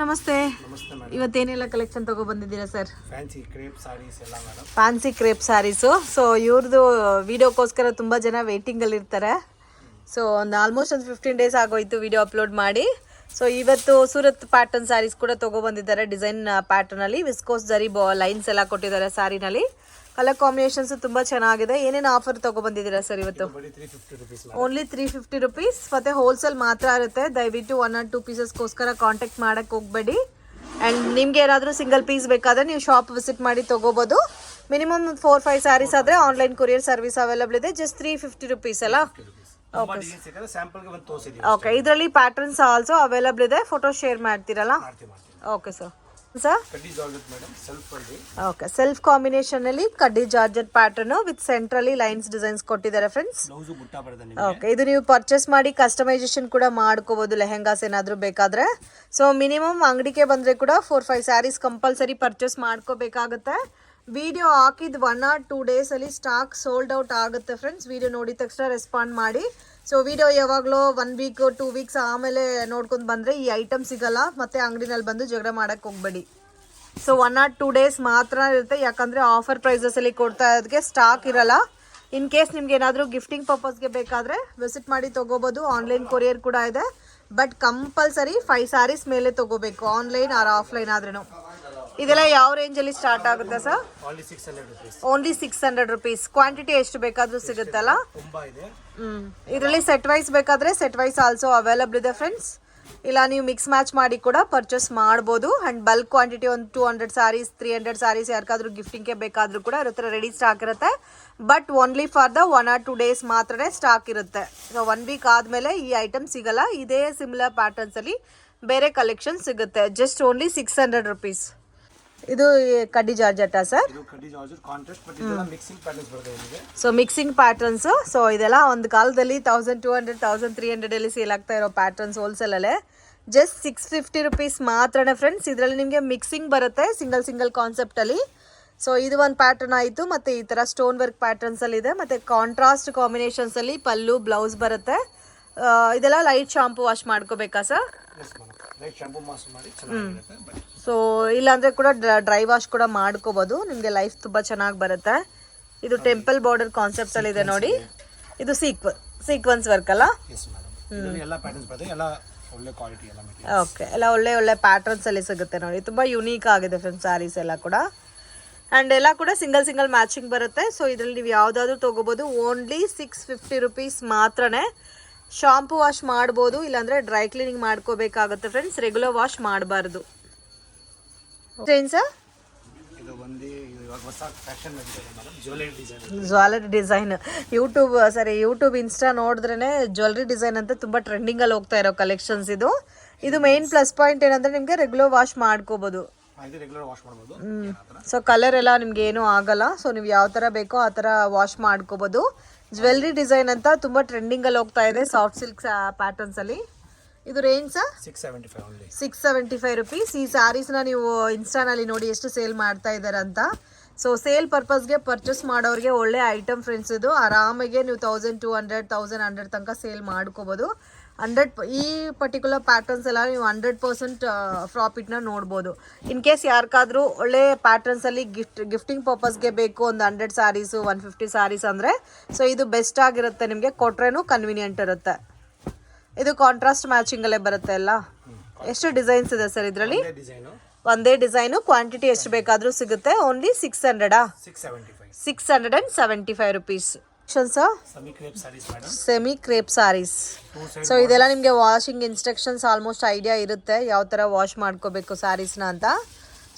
ನಮಸ್ತೆ. ನಮಸ್ತೆ madam. ಇವತ್ತೇನೆಲ್ಲ collection ತಗೋ ಬಂದಿದ್ದೀರಾ ಸರ್? ಫ್ಯಾನ್ಸಿ ಕ್ರೇಪ್ ಸಾರೀಸ್ ಎಲ್ಲ madam. Fancy crepe sarees. So ಇವ್ರದ್ದು ವಿಡಿಯೋಕ್ಕೋಸ್ಕರ ತುಂಬ ಜನ ವೇಟಿಂಗಲ್ಲಿ ಇರ್ತಾರೆ. ಸೊ ಒಂದು ಆಲ್ಮೋಸ್ಟ್ ಒಂದು 15 ಡೇಸ್ ಆಗೋಯ್ತು ವಿಡಿಯೋ ಅಪ್ಲೋಡ್ ಮಾಡಿ. ಸೊ ಇವತ್ತು ಸೂರತ್ ಪ್ಯಾಟರ್ನ್ ಸ್ಯಾರೀಸ್ ಕೂಡ ತೊಗೊಬಂದಿದ್ದಾರೆ. ಡಿಸೈನ್ ಪ್ಯಾಟರ್ನಲ್ಲಿ ವಿಸ್ಕೋಸ್ ಜರಿ ಲೈನ್ಸ್ ಎಲ್ಲ ಕೊಟ್ಟಿದ್ದಾರೆ ಸ್ಯಾರಿನಲ್ಲಿ. ಕಲರ್ ಕಾಂಬಿನೇಷನ್ಸ್ ತುಂಬ ಚೆನ್ನಾಗಿದೆ. ಏನೇನು ಆಫರ್ ತೊಗೊಬಂದಿದ್ದೀರಾ ಸರ್ ಇವತ್ತು? Only 350 rupees. ಮತ್ತು ಹೋಲ್ಸೇಲ್ ಮಾತ್ರ ಇರುತ್ತೆ. ದಯವಿಟ್ಟು 1 or 2 ಪೀಸಸ್ಗೋಸ್ಕರ ಕಾಂಟ್ಯಾಕ್ಟ್ ಮಾಡೋಕ್ಕೆ ಹೋಗಬೇಡಿ. ಆ್ಯಂಡ್ ನಿಮ್ಗೆ ಏನಾದರೂ ಸಿಂಗಲ್ ಪೀಸ್ ಬೇಕಾದರೆ ನೀವು ಶಾಪ್ ವಿಸಿಟ್ ಮಾಡಿ ತೊಗೋಬೋದು. ಮಿನಿಮಮ್ 4-5 ಸ್ಯಾರೀಸ್ ಆದರೆ ಆನ್ಲೈನ್ ಕೊರಿಯರ್ ಸರ್ವಿಸ್ ಅವೈಲಬಲ್ ಇದೆ. ಜಸ್ಟ್ 350 ರುಪೀಸ್ ಅಲ್ಲ? ಓಕೆ. ಇದರಲ್ಲಿ ಪ್ಯಾಟರ್ನ್ಸ್ ಆಲ್ಸೋ ಅವೈಲಬಲ್ ಇದೆ. ಫೋಟೋ ಶೇರ್ ಮಾಡ್ತೀರಲ್ಲ? Okay sir. Okay. Self combination ಅಲ್ಲಿ ಕಡ್ಡಿ georgette pattern with centrally lines designs ಕೊಟ್ಟಿದ್ದಾರೆ ಫ್ರೆಂಡ್ಸ್. ಓಕೆ. ಇದು ನೀವು ಪರ್ಚೇಸ್ ಮಾಡಿ ಕಸ್ಟಮೈಸೇಷನ್ ಕೂಡ ಮಾಡ್ಕೋಬಹುದು ಲೆಹೆಂಗಾಸ್ ಏನಾದರೂ ಬೇಕಾದ್ರೆ. ಸೊ ಮಿನಿಮಮ್ ಅಂಗಡಿಗೆ ಬಂದರೆ ಕೂಡ 4-5 ಸ್ಯಾರೀಸ್ ಕಂಪಲ್ಸರಿ ಪರ್ಚೇಸ್ ಮಾಡ್ಕೋಬೇಕಾಗುತ್ತೆ. ವಿಡಿಯೋ ಹಾಕಿದ 1 or 2 ಡೇಸಲ್ಲಿ ಸ್ಟಾಕ್ ಸೋಲ್ಡ್ ಔಟ್ ಆಗುತ್ತೆ ಫ್ರೆಂಡ್ಸ್. ವಿಡಿಯೋ ನೋಡಿದ ತಕ್ಷಣ ರೆಸ್ಪಾಂಡ್ ಮಾಡಿ. ಸೊ ವಿಡಿಯೋ ಯಾವಾಗಲೂ 1 ವೀಕ್ 2 ವೀಕ್ಸ್ ಆಮೇಲೆ ನೋಡ್ಕೊಂಡು ಬಂದರೆ ಈ ಐಟಮ್ ಸಿಗಲ್ಲ. ಮತ್ತೆ ಅಂಗಡಿನಲ್ಲಿ ಬಂದು ಜಗಳ ಮಾಡೋಕ್ಕೆ ಹೋಗಬೇಡಿ. ಸೊ 1 or 2 ಡೇಸ್ ಮಾತ್ರ ಇರುತ್ತೆ. ಯಾಕಂದರೆ ಆಫರ್ ಪ್ರೈಸಸಲ್ಲಿ ಕೊಡ್ತಾ ಇರೋದಕ್ಕೆ ಸ್ಟಾಕ್ ಇರಲ್ಲ. ಇನ್ ಕೇಸ್ ನಿಮ್ಗೆ ಏನಾದರೂ ಗಿಫ್ಟಿಂಗ್ ಪರ್ಪಸ್ಗೆ ಬೇಕಾದರೆ ವಿಸಿಟ್ ಮಾಡಿ ತೊಗೋಬೋದು. ಆನ್ಲೈನ್ ಕೊರಿಯರ್ ಕೂಡ ಇದೆ. ಬಟ್ ಕಂಪಲ್ಸರಿ 5 ಸ್ಯಾರೀಸ್ ಮೇಲೆ ತೊಗೋಬೇಕು, ಆನ್ಲೈನ್ ಆರ್ ಆಫ್ಲೈನ್ ಆದ್ರೂ. ಇದೆಲ್ಲ ಯಾವ ರೇಂಜಲ್ಲಿ ಸ್ಟಾರ್ಟ್ ಆಗುತ್ತೆ ಸರ್? Only 600 rupees. ಕ್ವಾಂಟಿಟಿ ಎಷ್ಟು ಬೇಕಾದರೂ ಸಿಗುತ್ತಲ್ಲ? ಇದರಲ್ಲಿ ಸೆಟ್ ವೈಸ್ ಬೇಕಾದರೆ ಸೆಟ್ ವೈಸ್ ಆಲ್ಸೋ ಅವೈಲಬಲ್ ಇದೆ ಫ್ರೆಂಡ್ಸ್. ಇಲ್ಲ ನೀವು ಮಿಕ್ಸ್ ಮ್ಯಾಚ್ ಮಾಡಿ ಕೂಡ ಪರ್ಚೇಸ್ ಮಾಡ್ಬೋದು. ಆ್ಯಂಡ್ ಬಲ್ಕ್ ಕ್ವಾಂಟಿಟಿ ಒಂದು 200 ಸ್ಯಾರೀಸ್ 300 ಸ್ಯಾರೀಸ್ ಯಾರಿಗಾದ್ರೂ ಗಿಫ್ಟಿಂಗ್ಗೆ ಬೇಕಾದರೂ ಕೂಡ ಇರೋ ಥರ ರೆಡಿ ಸ್ಟಾಕ್ ಇರುತ್ತೆ. But only for the 1 or 2 days ಮಾತ್ರನೇ ಸ್ಟಾಕ್ ಇರುತ್ತೆ. ಸೊ 1 ವೀಕ್ ಆದಮೇಲೆ ಈ ಐಟಮ್ ಸಿಗಲ್ಲ. ಇದೇ ಸಿಮಿಲರ್ ಪ್ಯಾಟರ್ನ್ಸಲ್ಲಿ ಬೇರೆ ಕಲೆಕ್ಷನ್ ಸಿಗುತ್ತೆ. Just only 600 rupees. ಇದು ಕಡ್ಡಿ ಜಾರ್ಜೆಟಾ sir? So mixing patterns. So ಇದೆಲ್ಲ ಒಂದು ಕಾಲದಲ್ಲಿ 1200 1300 ಅಲ್ಲಿ ಸೇಲ್ ಆಗ್ತಾ ಇರೋ ಪ್ಯಾಟರ್ನ್ಸ್ ಹೋಲ್ಸೇಲಲ್ಲೇ. ಜಸ್ಟ್ 650 ರುಪೀಸ್ ಮಾತ್ರನೇ ಫ್ರೆಂಡ್ಸ್. ಇದರಲ್ಲಿ ನಿಮಗೆ ಮಿಕ್ಸಿಂಗ್ ಬರುತ್ತೆ ಸಿಂಗಲ್ ಕಾನ್ಸೆಪ್ಟಲ್ಲಿ. ಸೊ ಇದು ಒಂದು ಪ್ಯಾಟರ್ನ್ ಆಯಿತು. ಮತ್ತು ಈ ಥರ ಸ್ಟೋನ್ ವರ್ಕ್ ಪ್ಯಾಟರ್ನ್ಸಲ್ಲಿದೆ. ಮತ್ತು ಕಾಂಟ್ರಾಸ್ಟ್ ಕಾಂಬಿನೇಷನ್ಸಲ್ಲಿ ಪಲ್ಲು ಬ್ಲೌಸ್ ಬರುತ್ತೆ. ಇದೆಲ್ಲ ಲೈಟ್ ಶಾಂಪು ವಾಶ್ ಮಾಡ್ಕೋಬೇಕಾ ಸರ್? ಸೊ ಇಲ್ಲಾಂದರೆ ಕೂಡ ಡ್ರೈ ವಾಶ್ ಕೂಡ ಮಾಡ್ಕೋಬೋದು. ನಿಮಗೆ ಲೈಫ್ ತುಂಬ ಚೆನ್ನಾಗಿ ಬರುತ್ತೆ. ಇದು ಟೆಂಪಲ್ ಬಾರ್ಡರ್ ಕಾನ್ಸೆಪ್ಟಲ್ಲಿ ಇದೆ ನೋಡಿ. ಇದು ಸೀಕ್ವೆನ್ಸ್ ವರ್ಕ್ ಅಲ್ಲ? ಓಕೆ. ಎಲ್ಲ ಒಳ್ಳೆ ಪ್ಯಾಟರ್ನ್ಸಲ್ಲಿ ಸಿಗುತ್ತೆ ನೋಡಿ. ತುಂಬ ಯುನೀಕ್ ಆಗಿದೆ ಫ್ರೆಂಡ್ಸ್ ಸ್ಯಾರೀಸ್ ಎಲ್ಲ ಕೂಡ. ಆ್ಯಂಡ್ ಎಲ್ಲ ಕೂಡ ಸಿಂಗಲ್ ಮ್ಯಾಚಿಂಗ್ ಬರುತ್ತೆ. ಸೊ ಇದರಲ್ಲಿ ನೀವು ಯಾವುದಾದ್ರೂ ತೊಗೋಬೋದು. ಓನ್ಲಿ 650 ರುಪೀಸ್ ಮಾತ್ರನೇ. ಶಾಂಪು ವಾಶ್ ಮಾಡ್ಬೋದು, ಇಲ್ಲಾಂದರೆ ಡ್ರೈ ಕ್ಲೀನಿಂಗ್ ಮಾಡ್ಕೋಬೇಕಾಗುತ್ತೆ ಫ್ರೆಂಡ್ಸ್. ರೆಗ್ಯುಲರ್ ವಾಶ್ ಮಾಡಬಾರ್ದು. ಏನು sir? Jewellery design YouTube Insta ನೋಡಿದ್ರೇ ಜ್ಯುವೆಲರಿ ಡಿಸೈನ್ ಅಂತ ತುಂಬ ಟ್ರೆಂಡಿಂಗಲ್ಲಿ ಹೋಗ್ತಾ ಇರೋ ಕಲೆಕ್ಷನ್ಸ್ ಇದು. ಮೇನ್ ಪ್ಲಸ್ ಪಾಯಿಂಟ್ ಏನಂದರೆ ನಿಮಗೆ ರೆಗ್ಯುಲರ್ ವಾಶ್ ಮಾಡ್ಕೋಬೋದು. ಸೊ ಕಲರ್ ಎಲ್ಲ ನಿಮ್ಗೆ ಏನೂ ಆಗಲ್ಲ. ಸೊ ನೀವು ಯಾವ ಥರ ಬೇಕೋ ಆ ಥರ ವಾಶ್ ಮಾಡ್ಕೋಬೋದು. ಜ್ಯುವೆಲ್ರಿ ಡಿಸೈನ್ ಅಂತ ತುಂಬ ಟ್ರೆಂಡಿಂಗಲ್ಲಿ ಹೋಗ್ತಾ ಇದೆ ಸಾಫ್ಟ್ ಸಿಲ್ಕ್ ಪ್ಯಾಟರ್ನ್ಸಲ್ಲಿ. ಇದು ರೇಂಜ್ ಸರ್? 675 ರುಪೀಸ್. ಈ ಸ್ಯಾರೀಸ್ನ ನೀವು ಇನ್ಸ್ಟಾನಲ್ಲಿ ನೋಡಿ ಎಷ್ಟು ಸೇಲ್ ಮಾಡ್ತಾ ಇದ್ದಾರೆ ಅಂತ. ಸೊ ಸೇಲ್ ಪರ್ಪಸ್ಗೆ ಪರ್ಚೇಸ್ ಮಾಡೋರಿಗೆ ಒಳ್ಳೆ ಐಟಮ್ ಫ್ರೆಂಡ್ಸ್ ಇದು. ಆರಾಮಾಗೆ ನೀವು 1200 1100 ತನಕ ಸೇಲ್ ಮಾಡ್ಕೋಬೋದು. ಈ ಪರ್ಟಿಕ್ಯುಲರ್ ಪ್ಯಾಟರ್ನ್ಸ್ ಎಲ್ಲ ನೀವು 100% ಪ್ರಾಫಿಟ್ನ ನೋಡ್ಬೋದು. ಇನ್ ಕೇಸ್ ಯಾರಿಗಾದ್ರೂ ಒಳ್ಳೆ ಪ್ಯಾಟರ್ನ್ಸಲ್ಲಿ ಗಿಫ್ಟಿಂಗ್ ಪರ್ಪಸ್ಗೆ ಬೇಕು ಒಂದು 100 ಸ್ಯಾರೀಸು 150 ಸ್ಯಾರೀಸ್ ಅಂದರೆ ಸೊ ಇದು ಬೆಸ್ಟ್ ಆಗಿರುತ್ತೆ. ನಿಮಗೆ ಕೊಟ್ರೇನು ಕನ್ವೀನಿಯೆಂಟ್ ಇರುತ್ತೆ. ಇದು ಕಾಂಟ್ರಾಸ್ಟ್ ಮ್ಯಾಚಿಂಗಲ್ಲೇ ಬರುತ್ತೆ ಎಲ್ಲ. ಎಷ್ಟು ಡಿಸೈನ್ಸ್ ಇದೆ ಸರ್ ಇದರಲ್ಲಿ? ಒಂದೇ ಡಿಸೈನು. ಕ್ವಾಂಟಿಟಿ ಎಷ್ಟು ಬೇಕಾದರೂ ಸಿಗುತ್ತೆ. Only 675 rupees. Semi crepe sarees. So ಇದೆಲ್ಲ ನಿಮಗೆ ವಾಷಿಂಗ್ ಇನ್ಸ್ಟ್ರಕ್ಷನ್ಸ್ ಆಲ್ಮೋಸ್ಟ್ ಐಡಿಯಾ ಇರುತ್ತೆ ಯಾವ ಥರ ವಾಶ್ ಮಾಡ್ಕೋಬೇಕು ಸ್ಯಾರೀಸ್ನ ಅಂತ.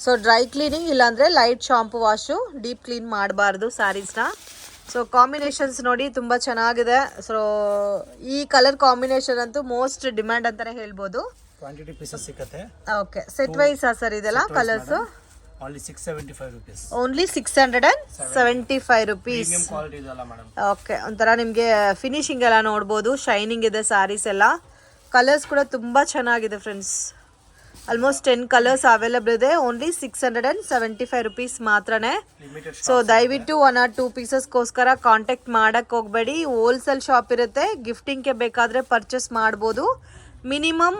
ಸೊ ಡ್ರೈ ಕ್ಲೀನಿಂಗ್ ಇಲ್ಲಾಂದರೆ light shampoo wash, deep clean ಮಾಡಬಾರ್ದು ಸ್ಯಾರೀಸ್ನ. ಸೊ ಕಾಂಬಿನೇಷನ್ಸ್ ನೋಡಿ ತುಂಬ ಚೆನ್ನಾಗಿದೆ. ಸೊ ಈ ಕಲರ್ ಕಾಂಬಿನೇಷನ್ ಅಂತೂ ಮೋಸ್ಟ್ ಡಿಮ್ಯಾಂಡ್ ಅಂತಲೇ ಹೇಳ್ಬೋದು. ಓಕೆ. ಸೆಟ್ ವೈಸಾ ಸರ್ ಇದೆಲ್ಲ ಕಲರ್ಸು? Only 675 rupees. ಓಕೆ. ಒಂಥರ ನಿಮಗೆ ಫಿನಿಶಿಂಗ್ ಎಲ್ಲ ನೋಡ್ಬೋದು. ಶೈನಿಂಗ್ ಇದೆ ಸ್ಯಾರೀಸ್ ಎಲ್ಲ. ಕಲರ್ಸ್ ಕೂಡ ತುಂಬ ಚೆನ್ನಾಗಿದೆ ಫ್ರೆಂಡ್ಸ್. ಆಲ್ಮೋಸ್ಟ್ 10 ಕಲರ್ಸ್ ಅವೈಲಬಲ್ ಇದೆ. ಓನ್ಲಿ 675 ರುಪೀಸ್ ಮಾತ್ರನೇ. ಸೊ ದಯವಿಟ್ಟು 1 or 2 ಪೀಸಸ್ಗೋಸ್ಕರ ಕಾಂಟ್ಯಾಕ್ಟ್ ಮಾಡೋಕ್ಕೆ ಹೋಗಬೇಡಿ. ಹೋಲ್ಸೇಲ್ ಶಾಪ್ ಇರುತ್ತೆ. ಗಿಫ್ಟಿಂಗ್ಗೆ ಬೇಕಾದರೆ ಪರ್ಚೇಸ್ ಮಾಡ್ಬೋದು. ಮಿನಿಮಮ್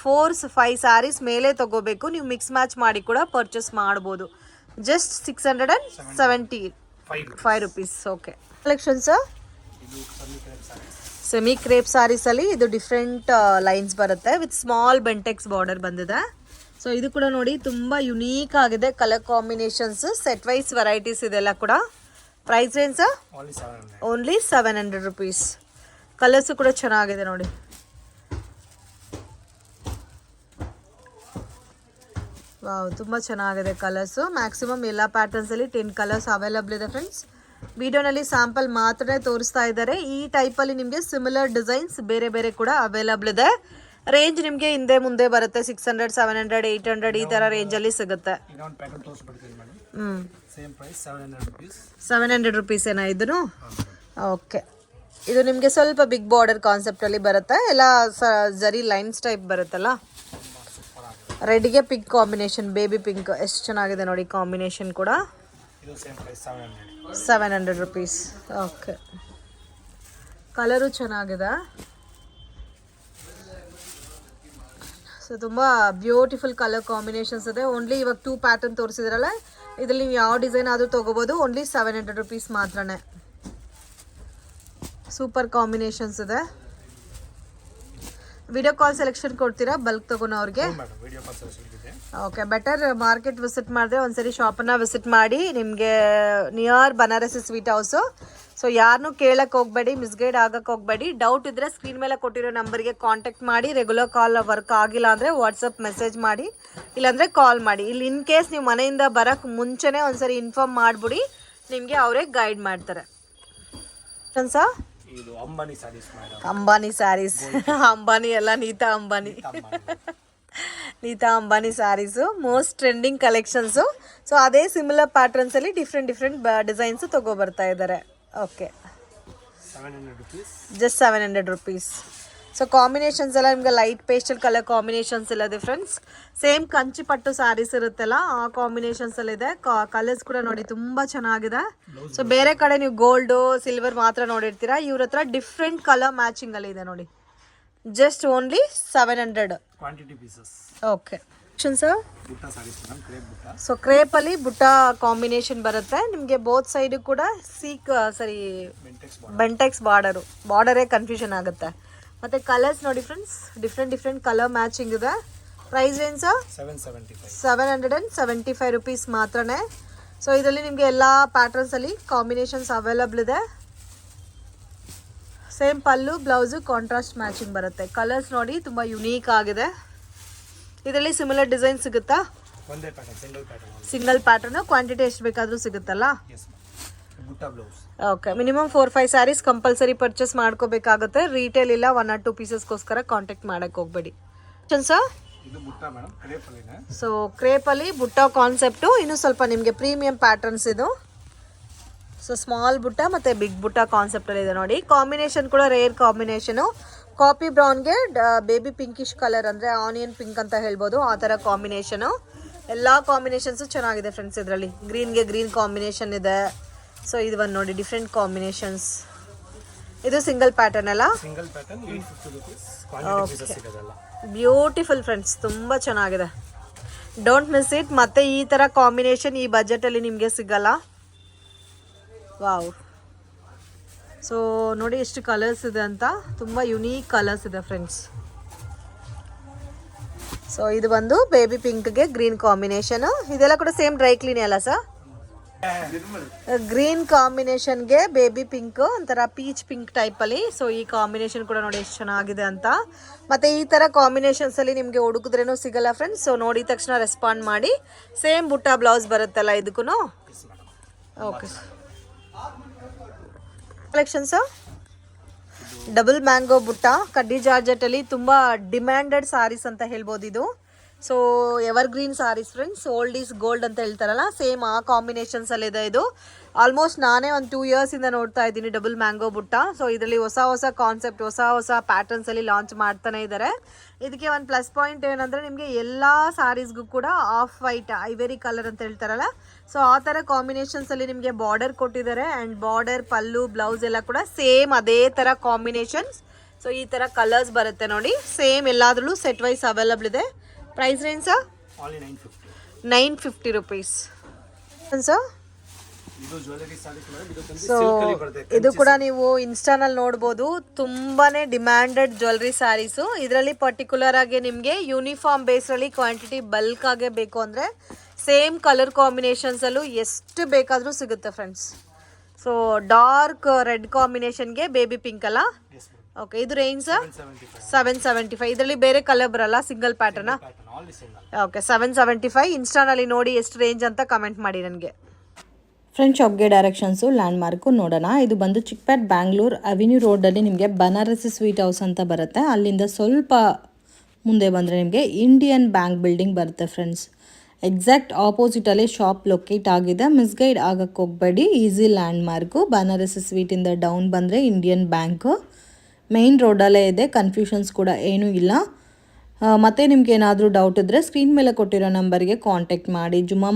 4-5 ಸ್ಯಾರೀಸ್ ಮೇಲೆ ತಗೋಬೇಕು. ನೀವು ಮಿಕ್ಸ್ ಮ್ಯಾಚ್ ಮಾಡಿ ಕೂಡ ಪರ್ಚೇಸ್ ಮಾಡ್ಬೋದು. Just 675 rupees. Okay, collections semi crepe ಸ್ಯಾರೀಸಲ್ಲಿ ಇದು ಡಿಫ್ರೆಂಟ್ ಲೈನ್ಸ್ ಬರುತ್ತೆ ವಿತ್ ಸ್ಮಾಲ್ ಬೆಂಟೆಕ್ಸ್ ಬಾರ್ಡರ್ ಬಂದಿದೆ. ಸೊ ಇದು ಕೂಡ ನೋಡಿ ತುಂಬ ಯುನೀಕ್ ಆಗಿದೆ. Colour combinations, set wise varieties ಇದೆಲ್ಲ ಕೂಡ. Price range only 700 rupees. Colours ಕೂಡ ಚೆನ್ನಾಗಿದೆ ನೋಡಿ. ವಾವ್, ತುಂಬ ಚೆನ್ನಾಗಿದೆ ಕಲರ್ಸು. ಮ್ಯಾಕ್ಸಿಮಮ್ ಎಲ್ಲ ಪ್ಯಾಟರ್ನ್ಸಲ್ಲಿ 10 ಕಲರ್ಸ್ ಅವೈಲಬಲ್ ಇದೆ ಫ್ರೆಂಡ್ಸ್. ವಿಡಿಯೋನಲ್ಲಿ ಸ್ಯಾಂಪಲ್ ಮಾತ್ರ ತೋರಿಸ್ತಾ ಇದ್ದಾರೆ. ಈ ಟೈಪಲ್ಲಿ ನಿಮಗೆ ಸಿಮಿಲರ್ ಡಿಸೈನ್ಸ್ ಬೇರೆ ಬೇರೆ ಕೂಡ ಅವೈಲಬಲ್ ಇದೆ. ರೇಂಜ್ ನಿಮಗೆ ಹಿಂದೆ ಮುಂದೆ ಬರುತ್ತೆ. 600, 700, 800 ಈ ಥರ ರೇಂಜಲ್ಲಿ ಸಿಗುತ್ತೆ. 700 ರುಪೀಸ್ ಏನಾ ಇದನ್ನು? ಓಕೆ, ಇದು ನಿಮಗೆ ಸ್ವಲ್ಪ ಬಿಗ್ ಬಾರ್ಡರ್ ಕಾನ್ಸೆಪ್ಟಲ್ಲಿ ಬರುತ್ತೆ. ಎಲ್ಲ ಜರಿ ಲೈನ್ಸ್ ಟೈಪ್ ಬರುತ್ತಲ್ಲ. ರೆಡ್ಗೆ ಪಿಂಕ್ ಕಾಂಬಿನೇಷನ್, ಬೇಬಿ ಪಿಂಕ್ ಎಷ್ಟು ಚೆನ್ನಾಗಿದೆ ನೋಡಿ ಕಾಂಬಿನೇಷನ್ ಕೂಡ. 700 ರುಪೀಸ್. ಓಕೆ, ಕಲರು ಚೆನ್ನಾಗಿದೆ. ಸೊ ತುಂಬ ಬ್ಯೂಟಿಫುಲ್ ಕಲರ್ ಕಾಂಬಿನೇಷನ್ಸ್ ಇದೆ. ಓನ್ಲಿ ಇವಾಗ 2 ಪ್ಯಾಟರ್ನ್ ತೋರಿಸಿದ್ರಲ್ಲ, ಇದರಲ್ಲಿ ನೀವು ಯಾವ ಡಿಸೈನ್ ಆದರೂ ತೊಗೋಬೋದು. ಓನ್ಲಿ 700 ರುಪೀಸ್ ಮಾತ್ರನೇ. ಸೂಪರ್ ಕಾಂಬಿನೇಷನ್ಸ್ ಇದೆ. ವಿಡಿಯೋ ಕಾಲ್ ಸೆಲೆಕ್ಷನ್ ಕೊಡ್ತೀರಾ ಬಲ್ಕ್ ತಗೊಳೋರಿಗೆ? ಓಕೆ, ಬೆಟರ್ ಮಾರ್ಕೆಟ್ ವಿಸಿಟ್ ಮಾಡಿದ್ರೆ ಒಂದ್ಸರಿ ಶಾಪನ್ನು ವಿಸಿಟ್ ಮಾಡಿ. ನಿಮಗೆ near Banarasi sweet house. So ಯಾರನ್ನೂ ಕೇಳಕ್ಕೆ ಹೋಗಬೇಡಿ, ಮಿಸ್ಗೈಡ್ ಆಗಕ್ಕೆ ಹೋಗಬೇಡಿ. ಡೌಟ್ ಇದ್ದರೆ ಸ್ಕ್ರೀನ್ ಮೇಲೆ ಕೊಟ್ಟಿರೋ ನಂಬರ್ಗೆ ಕಾಂಟ್ಯಾಕ್ಟ್ ಮಾಡಿ. ರೆಗ್ಯುಲರ್ ಕಾಲ್ ವರ್ಕ್ ಆಗಿಲ್ಲ ಅಂದರೆ ವಾಟ್ಸಪ್ ಮೆಸೇಜ್ ಮಾಡಿ, ಇಲ್ಲಾಂದರೆ ಕಾಲ್ ಮಾಡಿ. ಇಲ್ಲಿ ಇನ್ ಕೇಸ್ ನೀವು ಮನೆಯಿಂದ ಬರೋಕ್ಕೆ ಮುಂಚೆನೇ ಒಂದ್ಸರಿ ಇನ್ಫಾರ್ಮ್ ಮಾಡಿಬಿಡಿ, ನಿಮಗೆ ಅವರೇ ಗೈಡ್ ಮಾಡ್ತಾರೆ. ಸಾ ಅಂಬಾನಿ ಸ್ಯಾರೀಸ್. ಅಂಬಾನಿ ಎಲ್ಲ Nita Ambani. Nita Ambani sarees most trending collections. So ಅದೇ ಸಿಮಿಲರ್ ಪ್ಯಾಟರ್ನ್ಸಲ್ಲಿ ಡಿಫ್ರೆಂಟ್ ಡಿಸೈನ್ಸು ತೊಗೊಬರ್ತಾ ಇದ್ದಾರೆ. Okay, just 700 rupees. So combinations ಎಲ್ಲ ನಿಮಗೆ ಲೈಟ್ ಪೇಸ್ಟಲ್ ಕಲರ್ ಕಾಂಬಿನೇಷನ್ಸ್ ಇಲ್ಲ friends. Same Kanchi pattu sarees ಇರುತ್ತಲ್ಲ ಆ ಕಾಂಬಿನೇಷನ್ಸಲ್ಲಿದೆ. ಕಲರ್ಸ್ ಕೂಡ ನೋಡಿ ತುಂಬ ಚೆನ್ನಾಗಿದೆ. ಸೊ ಬೇರೆ ಕಡೆ ನೀವು ಗೋಲ್ಡು ಸಿಲ್ವರ್ ಮಾತ್ರ ನೋಡಿರ್ತೀರಾ, ಇವ್ರ ಹತ್ರ ಡಿಫ್ರೆಂಟ್ ಕಲರ್ ಮ್ಯಾಚಿಂಗಲ್ಲಿ ಇದೆ ನೋಡಿ. Just only 700. Okay, sir. So ಕ್ರೇಪಲ್ಲಿ ಬುಟ್ಟ ಕಾಂಬಿನೇಷನ್ ಬರುತ್ತೆ ನಿಮಗೆ. ಬೋತ್ ಸೈಡು ಕೂಡ ಬೆಂಟೆಕ್ಸ್ ಬಾರ್ಡರೇ ಕನ್ಫ್ಯೂಷನ್ ಆಗುತ್ತೆ. ಮತ್ತು ಕಲರ್ಸ್ ನೋಡಿ ಫ್ರೆಂಡ್ಸ್, ಡಿಫ್ರೆಂಟ್ ಕಲರ್ ಮ್ಯಾಚಿಂಗ್ ಇದೆ. ಪ್ರೈಸ್ ರೇಂಜ್ 775 ರುಪೀಸ್ ಮಾತ್ರನೇ. ಸೊ ಇದರಲ್ಲಿ ನಿಮಗೆ ಎಲ್ಲ ಪ್ಯಾಟರ್ನ್ಸಲ್ಲಿ ಕಾಂಬಿನೇಷನ್ಸ್ ಅವೈಲಬಲ್ ಇದೆ. Same pallu blouse contrast matching ಬರುತ್ತೆ. ಕಲರ್ಸ್ ನೋಡಿ ತುಂಬ ಯುನೀಕ್ ಆಗಿದೆ. ಇದರಲ್ಲಿ ಸಿಮಿಲರ್ ಡಿಸೈನ್ ಸಿಗುತ್ತಾ? Single pattern. ಕ್ವಾಂಟಿಟಿ ಎಷ್ಟು ಬೇಕಾದರೂ ಸಿಗುತ್ತಲ್ಲ? Okay, minimum 4-5 sarees compulsory purchase ಮಾಡ್ಕೋಬೇಕಾಗುತ್ತೆ. ರೀಟೇಲ್ ಇಲ್ಲ 1 or 2 ಪೀಸಸ್ಗೋಸ್ಕರ ಕಾಂಟ್ಯಾಕ್ಟ್ ಮಾಡಕ್ಕೆ ಹೋಗಬೇಡಿ. ಸೊ ಕ್ರೇಪಲ್ಲಿ ಬುಟ್ಟ ಕಾನ್ಸೆಪ್ಟು ಇನ್ನೂ ಸ್ವಲ್ಪ ನಿಮಗೆ ಪ್ರೀಮಿಯಂ ಪ್ಯಾಟರ್ನ್ಸ್ ಇದು. ಸೊ ಸ್ಮಾಲ್ ಬುಟ್ಟ ಮತ್ತು ಬಿಗ್ ಬುಟ್ಟ ಕಾನ್ಸೆಪ್ಟಲ್ಲಿ ಇದೆ ನೋಡಿ. ಕಾಂಬಿನೇಷನ್ ಕೂಡ ರೇರ್ ಕಾಂಬಿನೇಷನು. ಕಾಫಿ ಬ್ರೌನ್ಗೆ ಬೇಬಿ ಪಿಂಕಿಶ್ ಕಲರ್, ಅಂದರೆ ಆನಿಯನ್ ಪಿಂಕ್ ಅಂತ ಹೇಳ್ಬೋದು, ಆ ಥರ ಕಾಂಬಿನೇಷನು. ಎಲ್ಲ ಕಾಂಬಿನೇಷನ್ಸು ಚೆನ್ನಾಗಿದೆ ಫ್ರೆಂಡ್ಸ್. ಇದರಲ್ಲಿ ಗ್ರೀನ್ಗೆ ಗ್ರೀನ್ ಕಾಂಬಿನೇಷನ್ ಇದೆ. ಸೊ ಇದು ಒಂದು ನೋಡಿ ಡಿಫ್ರೆಂಟ್ ಕಾಂಬಿನೇಷನ್ಸ್. ಇದು ಸಿಂಗಲ್ ಪ್ಯಾಟರ್ನ್ ಅಲ್ಲ? ಬ್ಯೂಟಿಫುಲ್ ಫ್ರೆಂಡ್ಸ್, ತುಂಬ ಚೆನ್ನಾಗಿದೆ. Don't miss it. ಮತ್ತೆ ಈ ಥರ ಕಾಂಬಿನೇಷನ್ ಈ ಬಜೆಟಲ್ಲಿ ನಿಮಗೆ ಸಿಗಲ್ಲ. ವಾವ್, ಸೊ ನೋಡಿ ಎಷ್ಟು ಕಲರ್ಸ್ ಇದೆ ಅಂತ. ತುಂಬ ಯುನೀಕ್ ಕಲರ್ಸ್ ಇದೆ ಫ್ರೆಂಡ್ಸ್. ಸೊ ಇದು ಬಂದು ಬೇಬಿ ಪಿಂಕ್ಗೆ ಗ್ರೀನ್ ಕಾಂಬಿನೇಷನು. ಇದೆಲ್ಲ ಕೂಡ ಸೇಮ್ ಡ್ರೈ ಕ್ಲೀನ್ ಅಲ್ಲ ಸರ್? ಗ್ರೀನ್ ಕಾಂಬಿನೇಷನ್ಗೆ ಬೇಬಿ ಪಿಂಕ್ ಒಂಥರ ಪೀಚ್ ಪಿಂಕ್ ಟೈಪಲ್ಲಿ. ಸೊ ಈ ಕಾಂಬಿನೇಷನ್ ಕೂಡ ನೋಡಿ ಎಷ್ಟು ಚೆನ್ನಾಗಿದೆ ಅಂತ. ಮತ್ತು ಈ ಥರ ಕಾಂಬಿನೇಷನ್ಸಲ್ಲಿ ನಿಮಗೆ ಹುಡುಕಿದ್ರೇನೂ ಸಿಗಲ್ಲ ಫ್ರೆಂಡ್ಸ್. ಸೊ ನೋಡಿದ ತಕ್ಷಣ ರೆಸ್ಪಾಂಡ್ ಮಾಡಿ. ಸೇಮ್ ಬುಟ್ಟ ಬ್ಲೌಸ್ ಬರುತ್ತಲ್ಲ ಇದಕ್ಕೂ. ಓಕೆ, ಕಲೆಕ್ಷನ್ಸು ಡಬಲ್ ಮ್ಯಾಂಗೋ ಬುಟ್ಟ ಕಡ್ಡಿ ಜಾರ್ಜೆಟಲ್ಲಿ ತುಂಬ ಡಿಮ್ಯಾಂಡೆಡ್ ಸಾರೀಸ್ ಅಂತ ಹೇಳ್ಬೋದು ಇದು. So evergreen sarees friends. Old is gold ಅಂತ ಹೇಳ್ತಾರಲ್ಲ, ಸೇಮ್ ಆ ಕಾಂಬಿನೇಷನ್ಸಲ್ಲಿದೆ ಇದು. ಆಲ್ಮೋಸ್ಟ್ ನಾನೇ ಒಂದು 2 ಇಯರ್ಸಿಂದ ನೋಡ್ತಾ ಇದ್ದೀನಿ ಡಬಲ್ ಮ್ಯಾಂಗೋ ಬುಟ್ಟ. ಸೊ ಇದರಲ್ಲಿ ಹೊಸ ಕಾನ್ಸೆಪ್ಟ್, ಹೊಸ ಪ್ಯಾಟರ್ನ್ಸಲ್ಲಿ ಲಾಂಚ್ ಮಾಡ್ತಾನೆ ಇದ್ದಾರೆ. ಇದಕ್ಕೆ ಒಂದು ಪ್ಲಸ್ ಪಾಯಿಂಟ್ ಏನಂದರೆ ನಿಮಗೆ ಎಲ್ಲ ಸಾರೀಸ್ಗೂ ಕೂಡ ಆಫ್ ವೈಟ್ ಐವೆರಿ ಕಲರ್ ಅಂತ ಹೇಳ್ತಾರಲ್ಲ, ಸೊ ಆ ಥರ ಕಾಂಬಿನೇಷನ್ಸಲ್ಲಿ ನಿಮಗೆ ಬಾರ್ಡರ್ ಕೊಟ್ಟಿದ್ದಾರೆ. ಆ್ಯಂಡ್ ಬಾರ್ಡರ್, ಪಲ್ಲು, ಬ್ಲೌಸ್ ಎಲ್ಲ ಕೂಡ ಸೇಮ್ ಅದೇ ಥರ ಕಾಂಬಿನೇಷನ್ಸ್. ಸೊ ಈ ಥರ ಕಲರ್ಸ್ ಬರುತ್ತೆ ನೋಡಿ. ಸೇಮ್ ಎಲ್ಲಾದ್ರಲ್ಲೂ ಸೆಟ್ ವೈಸ್ ಅವೈಲಬಲ್ ಇದೆ. Price range sir only 950. 950 rupees sir. ಇದು ಜ್ಯುವೆಲರಿ ಸಾರೀಸ್ ಮೇಡಮ್. ಇದು ಬಂದು ಸೊ ಸಿಲ್ಕ್ ಅಲ್ಲಿ ಬರುತ್ತೆ. ಇದು ಕೂಡ ನೀವು ಇನ್ಸ್ಟಾನಲ್ಲಿ ನೋಡ್ಬೋದು, ತುಂಬಾನೇ ಡಿಮ್ಯಾಂಡೆಡ್ ಜ್ಯುವೆಲರಿ ಸ್ಯಾರೀಸು. ಇದರಲ್ಲಿ ಪರ್ಟಿಕ್ಯುಲರ್ ಆಗಿ ನಿಮಗೆ ಯೂನಿಫಾರ್ಮ್ ಬೇಸಲ್ಲಿ ಕ್ವಾಂಟಿಟಿ ಬಲ್ಕ್ ಆಗೇ ಬೇಕು ಅಂದರೆ ಸೇಮ್ ಕಲರ್ ಕಾಂಬಿನೇಷನ್ಸಲ್ಲೂ ಎಷ್ಟು ಬೇಕಾದರೂ ಸಿಗುತ್ತೆ ಫ್ರೆಂಡ್ಸ್. ಸೊ ಡಾರ್ಕ್ ರೆಡ್ ಕಾಂಬಿನೇಷನ್ಗೆ ಬೇಬಿ ಪಿಂಕ್ ಅಲ್ಲ. Yes madam. ಓಕೆ, ಇದು ರೇಂಜ್ ಸರ್ 775. 775. ಇದರಲ್ಲಿ ಬೇರೆ ಕಲರ್ ಬರಲ್ಲ, ಸಿಂಗಲ್ ಪ್ಯಾಟರ್ನಾ? Pattern only single. ಓಕೆ, 775. ಇನ್ಸ್ಟಾನಲ್ಲಿ ನೋಡಿ ಎಷ್ಟು ರೇಂಜ್ ಅಂತ ಕಮೆಂಟ್ ಮಾಡಿ ನನಗೆ. ಫ್ರೆಂಡ್ ಶಾಪ್ಗೆ ಡೈರೆಕ್ಷನ್ಸು ಲ್ಯಾಂಡ್ಮಾರ್ಕು ನೋಡೋಣ. ಇದು ಬಂದು ಚಿಕ್ಪೇಟ್ ಬ್ಯಾಂಗ್ಳೂರ್ ಅವೆನ್ಯೂ ರೋಡಲ್ಲಿ ನಿಮಗೆ ಬನಾರಸಿ ಸ್ವೀಟ್ ಹೌಸ್ ಅಂತ ಬರುತ್ತೆ. ಅಲ್ಲಿಂದ ಸ್ವಲ್ಪ ಮುಂದೆ ಬಂದರೆ ನಿಮಗೆ ಇಂಡಿಯನ್ ಬ್ಯಾಂಕ್ ಬಿಲ್ಡಿಂಗ್ ಬರುತ್ತೆ ಫ್ರೆಂಡ್ಸ್. ಎಕ್ಸಾಕ್ಟ್ ಆಪೋಸಿಟಲ್ಲಿ ಶಾಪ್ ಲೊಕೇಟ್ ಆಗಿದೆ. ಮಿಸ್ಗೈಡ್ ಆಗಕ್ಕೆ ಹೋಗಬೇಡಿ, ಈಸಿ ಲ್ಯಾಂಡ್ಮಾರ್ಕು. ಬನಾರಸಿ ಸ್ವೀಟಿಂದ ಡೌನ್ ಬಂದರೆ ಇಂಡಿಯನ್ ಬ್ಯಾಂಕು ಮೇಯ್ನ್ ರೋಡಲ್ಲೇ ಇದೆ. ಕನ್ಫ್ಯೂಷನ್ಸ್ ಕೂಡ ಏನೂ ಇಲ್ಲ. ಮತ್ತು ನಿಮ್ಗೆ ಏನಾದರೂ ಡೌಟ್ ಇದ್ದರೆ ಸ್ಕ್ರೀನ್ ಮೇಲೆ ಕೊಟ್ಟಿರೋ ನಂಬರ್ಗೆ ಕಾಂಟ್ಯಾಕ್ಟ್ ಮಾಡಿ. ಜುಮ್ಮಾ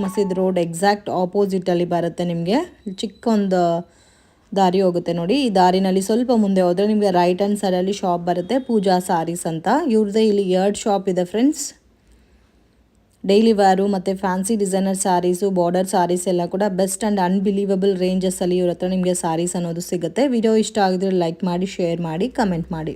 ಮಸೀದ್ ರೋಡ್ ಎಕ್ಸಾಕ್ಟ್ ಆಪೋಸಿಟಲ್ಲಿ ಬರುತ್ತೆ. ನಿಮಗೆ ಚಿಕ್ಕ ಒಂದು ದಾರಿ ಹೋಗುತ್ತೆ ನೋಡಿ. ಈ ದಾರಿನಲ್ಲಿ ಸ್ವಲ್ಪ ಮುಂದೆ ಹೋದರೆ ನಿಮಗೆ ರೈಟ್ ಹ್ಯಾಂಡ್ ಸೈಡಲ್ಲಿ ಶಾಪ್ ಬರುತ್ತೆ, ಪೂಜಾ ಸಾರೀಸ್ ಅಂತ. ಇವ್ರದ್ದೇ ಇಲ್ಲಿ 2 ಶಾಪ್ ಇದೆ ಫ್ರೆಂಡ್ಸ್. ಡೈಲಿ ವೇರು ಮತ್ತು fancy designer saris, border saris ಎಲ್ಲ ಕೂಡ ಬೆಸ್ಟ್ ಆ್ಯಂಡ್ ಅನ್ಬಿಲೀವಬಲ್ ರೇಂಜಸ್ಸಲ್ಲಿ ಇವ್ರ ಹತ್ರ ನಿಮಗೆ ಸ್ಯಾರೀಸ್ ಅನ್ನೋದು ಸಿಗುತ್ತೆ. ವಿಡಿಯೋ ಇಷ್ಟ ಆಗಿದ್ರೆ ಲೈಕ್ ಮಾಡಿ, ಶೇರ್ ಮಾಡಿ, ಕಮೆಂಟ್ ಮಾಡಿ.